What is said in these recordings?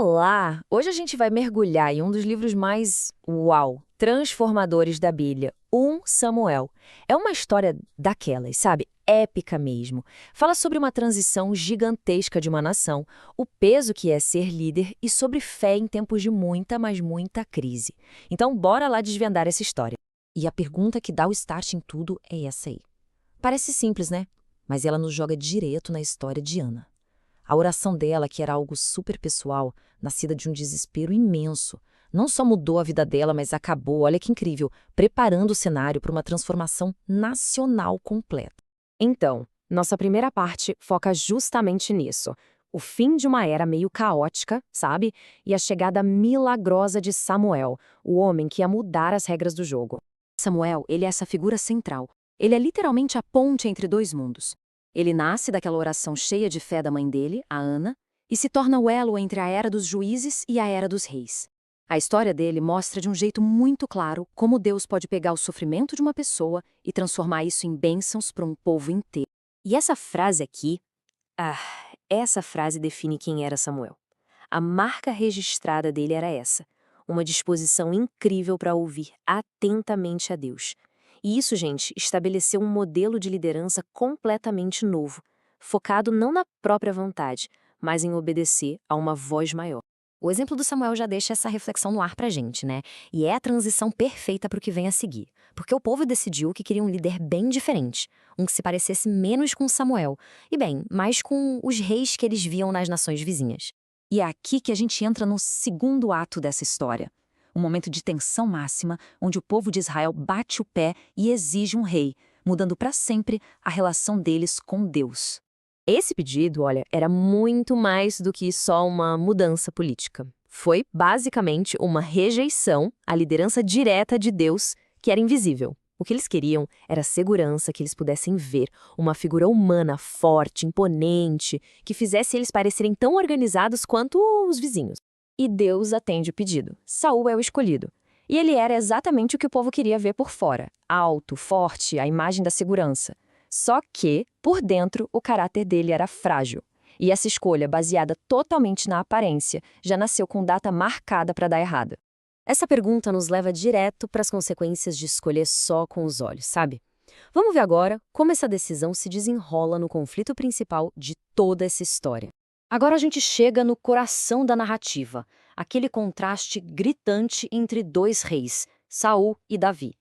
Olá! Hoje a gente vai mergulhar em um dos livros mais, transformadores da Bíblia, 1 Samuel. É uma história daquelas, sabe? Épica mesmo. Fala sobre uma transição gigantesca de uma nação, o peso que é ser líder e sobre fé em tempos de muita, mas muita crise. Então, bora lá desvendar essa história. E a pergunta que dá o start em tudo é essa aí. Parece simples, né? Mas ela nos joga direto na história de Ana. A oração dela, que era algo super pessoal, nascida de um desespero imenso, não só mudou a vida dela, mas acabou, olha que incrível, preparando o cenário para uma transformação nacional completa. Então, nossa primeira parte foca justamente nisso. O fim de uma era meio caótica, sabe? E a chegada milagrosa de Samuel, o homem que ia mudar as regras do jogo. Samuel, ele é essa figura central. Ele é literalmente a ponte entre dois mundos. Ele nasce daquela oração cheia de fé da mãe dele, a Ana, e se torna o elo entre a era dos juízes e a era dos reis. A história dele mostra de um jeito muito claro como Deus pode pegar o sofrimento de uma pessoa e transformar isso em bênçãos para um povo inteiro. E essa frase aqui, essa frase define quem era Samuel. A marca registrada dele era essa, uma disposição incrível para ouvir atentamente a Deus. E isso, gente, estabeleceu um modelo de liderança completamente novo, focado não na própria vontade, mas em obedecer a uma voz maior. O exemplo do Samuel já deixa essa reflexão no ar pra gente, né? E é a transição perfeita para o que vem a seguir. Porque o povo decidiu que queria um líder bem diferente, um que se parecesse menos com Samuel, e bem, mais com os reis que eles viam nas nações vizinhas. E é aqui que a gente entra no segundo ato dessa história. Um momento de tensão máxima, onde o povo de Israel bate o pé e exige um rei, mudando para sempre a relação deles com Deus. Esse pedido, olha, era muito mais do que só uma mudança política. Foi, basicamente, uma rejeição à liderança direta de Deus, que era invisível. O que eles queriam era segurança, que eles pudessem ver uma figura humana forte, imponente, que fizesse eles parecerem tão organizados quanto os vizinhos. E Deus atende o pedido. Saul é o escolhido. E ele era exatamente o que o povo queria ver por fora. Alto, forte, a imagem da segurança. Só que, por dentro, o caráter dele era frágil. E essa escolha, baseada totalmente na aparência, já nasceu com data marcada para dar errada. Essa pergunta nos leva direto para as consequências de escolher só com os olhos, sabe? Vamos ver agora como essa decisão se desenrola no conflito principal de toda essa história. Agora a gente chega no coração da narrativa, aquele contraste gritante entre dois reis, Saul e Davi.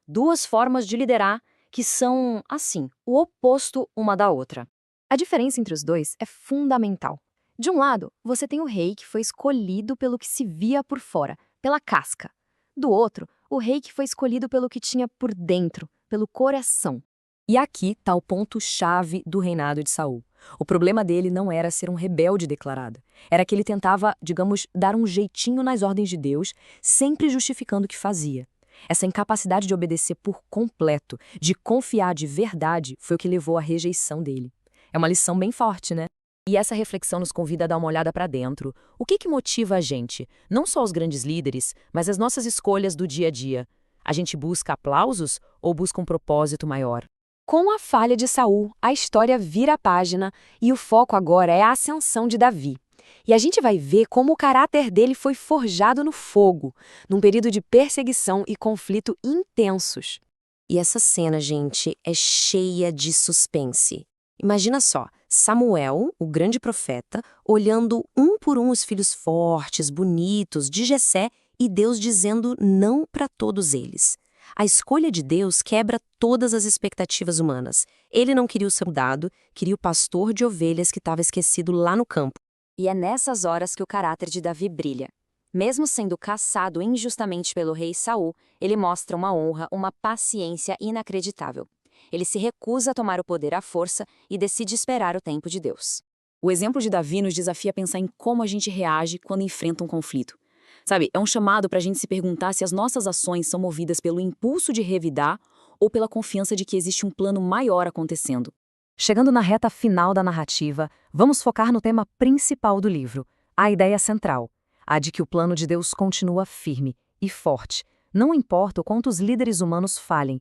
Duas formas de liderar que são, assim, o oposto uma da outra. A diferença entre os dois é fundamental. De um lado, você tem o rei que foi escolhido pelo que se via por fora, pela casca. Do outro, o rei que foi escolhido pelo que tinha por dentro, pelo coração. E aqui está o ponto-chave do reinado de Saul. O problema dele não era ser um rebelde declarado. Era que ele tentava, digamos, dar um jeitinho nas ordens de Deus, sempre justificando o que fazia. Essa incapacidade de obedecer por completo, de confiar de verdade, foi o que levou à rejeição dele. É uma lição bem forte, né? E essa reflexão nos convida a dar uma olhada para dentro. O que motiva a gente? Não só os grandes líderes, mas as nossas escolhas do dia a dia. A gente busca aplausos ou busca um propósito maior? Com a falha de Saul, a história vira a página e o foco agora é a ascensão de Davi. E a gente vai ver como o caráter dele foi forjado no fogo, num período de perseguição e conflito intensos. E essa cena, gente, é cheia de suspense. Imagina só, Samuel, o grande profeta, olhando um por um os filhos fortes, bonitos de Jessé e Deus dizendo não para todos eles. A escolha de Deus quebra todas as expectativas humanas. Ele não queria o soldado, queria o pastor de ovelhas que estava esquecido lá no campo. E é nessas horas que o caráter de Davi brilha. Mesmo sendo caçado injustamente pelo rei Saul, ele mostra uma honra, uma paciência inacreditável. Ele se recusa a tomar o poder à força e decide esperar o tempo de Deus. O exemplo de Davi nos desafia a pensar em como a gente reage quando enfrenta um conflito. Sabe, é um chamado para a gente se perguntar se as nossas ações são movidas pelo impulso de revidar ou pela confiança de que existe um plano maior acontecendo. Chegando na reta final da narrativa, vamos focar no tema principal do livro, a ideia central, a de que o plano de Deus continua firme e forte, não importa o quanto os líderes humanos falhem.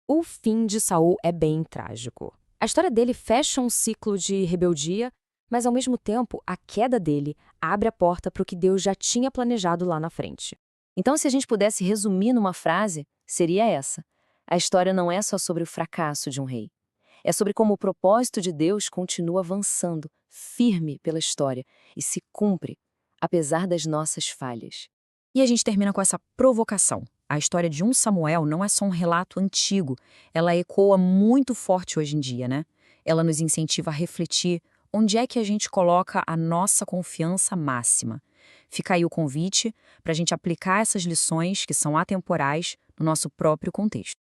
O fim de Saul é bem trágico. A história dele fecha um ciclo de rebeldia, Mas, ao mesmo tempo, a queda dele abre a porta para o que Deus já tinha planejado lá na frente. Então, se a gente pudesse resumir numa frase, seria essa: a história não é só sobre o fracasso de um rei. É sobre como o propósito de Deus continua avançando, firme pela história, e se cumpre, apesar das nossas falhas. E a gente termina com essa provocação. A história de 1 Samuel não é só um relato antigo, ela ecoa muito forte hoje em dia, né? Ela nos incentiva a refletir onde é que a gente coloca a nossa confiança máxima. Fica aí o convite para a gente aplicar essas lições que são atemporais no nosso próprio contexto.